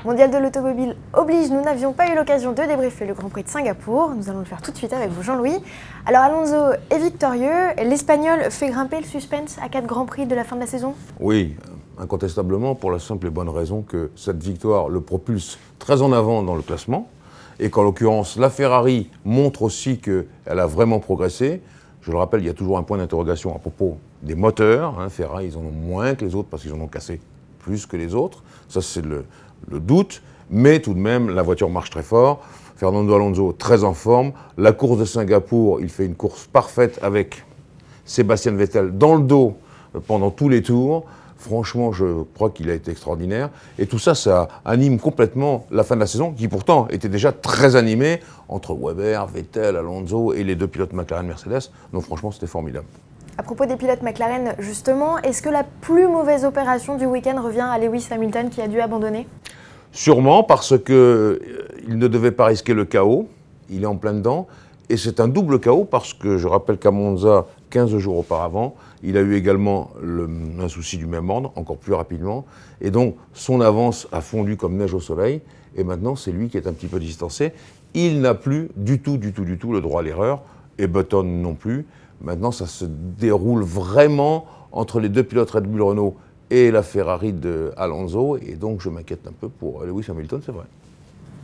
Mondial de l'automobile oblige, nous n'avions pas eu l'occasion de débriefer le Grand Prix de Singapour. Nous allons le faire tout de suite avec vous, Jean-Louis. Alors Alonso est victorieux. L'Espagnol fait grimper le suspense à 4 Grands Prix de la fin de la saison? Oui, incontestablement, pour la simple et bonne raison que cette victoire le propulse très en avant dans le classement et qu'en l'occurrence, la Ferrari montre aussi qu'elle a vraiment progressé. Je le rappelle, il y a toujours un point d'interrogation à propos des moteurs. Ferrari, ils en ont moins que les autres parce qu'ils en ont cassé plus que les autres. Ça, c'est le doute. Mais tout de même, la voiture marche très fort. Fernando Alonso, très en forme. La course de Singapour, il fait une course parfaite avec Sébastien Vettel dans le dos pendant tous les tours. Franchement, je crois qu'il a été extraordinaire. Et tout ça, ça anime complètement la fin de la saison, qui pourtant était déjà très animée entre Weber, Vettel, Alonso et les deux pilotes McLaren-Mercedes. Donc franchement, c'était formidable. À propos des pilotes McLaren, justement, est-ce que la plus mauvaise opération du week-end revient à Lewis Hamilton qui a dû abandonner? Sûrement parce qu'il ne devait pas risquer le chaos. Il est en plein dedans. Et c'est un double chaos parce que je rappelle qu'à Monza, 15 jours auparavant, il a eu également un souci du même ordre, encore plus rapidement. Et donc, son avance a fondu comme neige au soleil. Et maintenant, c'est lui qui est un petit peu distancé. Il n'a plus du tout le droit à l'erreur. Et Button non plus. Maintenant, ça se déroule vraiment entre les deux pilotes Red Bull Renault et la Ferrari de Alonso. Et donc, je m'inquiète un peu pour Lewis Hamilton, c'est vrai.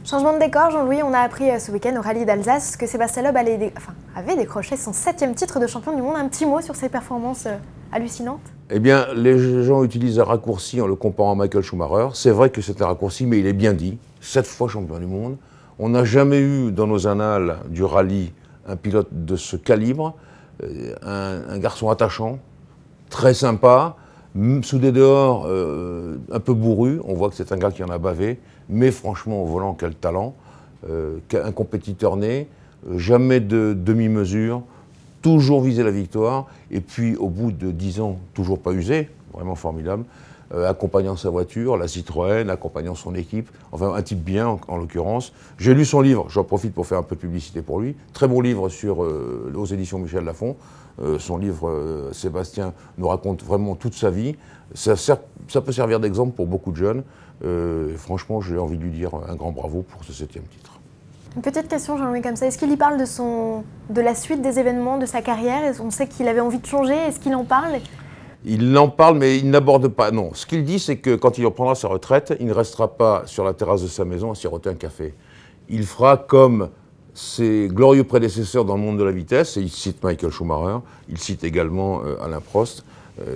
Changement de décor, Jean-Louis, on a appris ce week-end au rallye d'Alsace que Sébastien Loeb avait décroché son 7e titre de champion du monde. Un petit mot sur ses performances hallucinantes? Eh bien, les gens utilisent un raccourci en le comparant à Michael Schumacher. C'est vrai que c'est un raccourci, mais il est bien dit. 7 fois champion du monde. On n'a jamais eu dans nos annales du rallye un pilote de ce calibre. Un garçon attachant, très sympa, soudé dehors, un peu bourru. On voit que c'est un gars qui en a bavé, mais franchement, au volant, quel talent. Un compétiteur né, jamais de demi-mesure, toujours viser la victoire. Et puis, au bout de 10 ans, toujours pas usé, vraiment formidable. Accompagnant sa voiture, la Citroën, accompagnant son équipe, enfin un type bien en l'occurrence. J'ai lu son livre, j'en profite pour faire un peu de publicité pour lui. Très bon livre aux éditions Michel Lafon. Son livre, Sébastien, nous raconte vraiment toute sa vie. Ça peut servir d'exemple pour beaucoup de jeunes. Franchement, j'ai envie de lui dire un grand bravo pour ce 7e titre. Une petite question, Jean-Louis, comme ça. Est-ce qu'il y parle de la suite des événements de sa carrière? On sait qu'il avait envie de changer. Est-ce qu'il en parle? Il en parle, mais il n'aborde pas. Non, ce qu'il dit, c'est que quand il reprendra sa retraite, il ne restera pas sur la terrasse de sa maison à siroter un café. Il fera comme ses glorieux prédécesseurs dans le monde de la vitesse, et il cite Michael Schumacher, il cite également Alain Prost,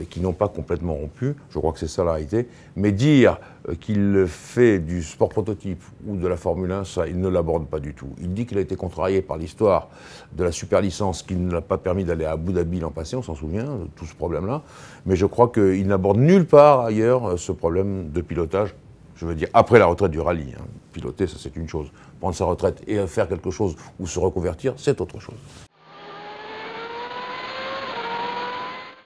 qui n'ont pas complètement rompu, je crois que c'est ça la réalité, mais dire qu'il fait du sport prototype ou de la Formule 1, ça, il ne l'aborde pas du tout. Il dit qu'il a été contrarié par l'histoire de la super licence qui ne l'a pas permis d'aller à Abu Dhabi l'an passé, on s'en souvient, de tout ce problème-là, mais je crois qu'il n'aborde nulle part ailleurs ce problème de pilotage, je veux dire, après la retraite du rallye. Piloter, ça c'est une chose. Prendre sa retraite et faire quelque chose ou se reconvertir, c'est autre chose.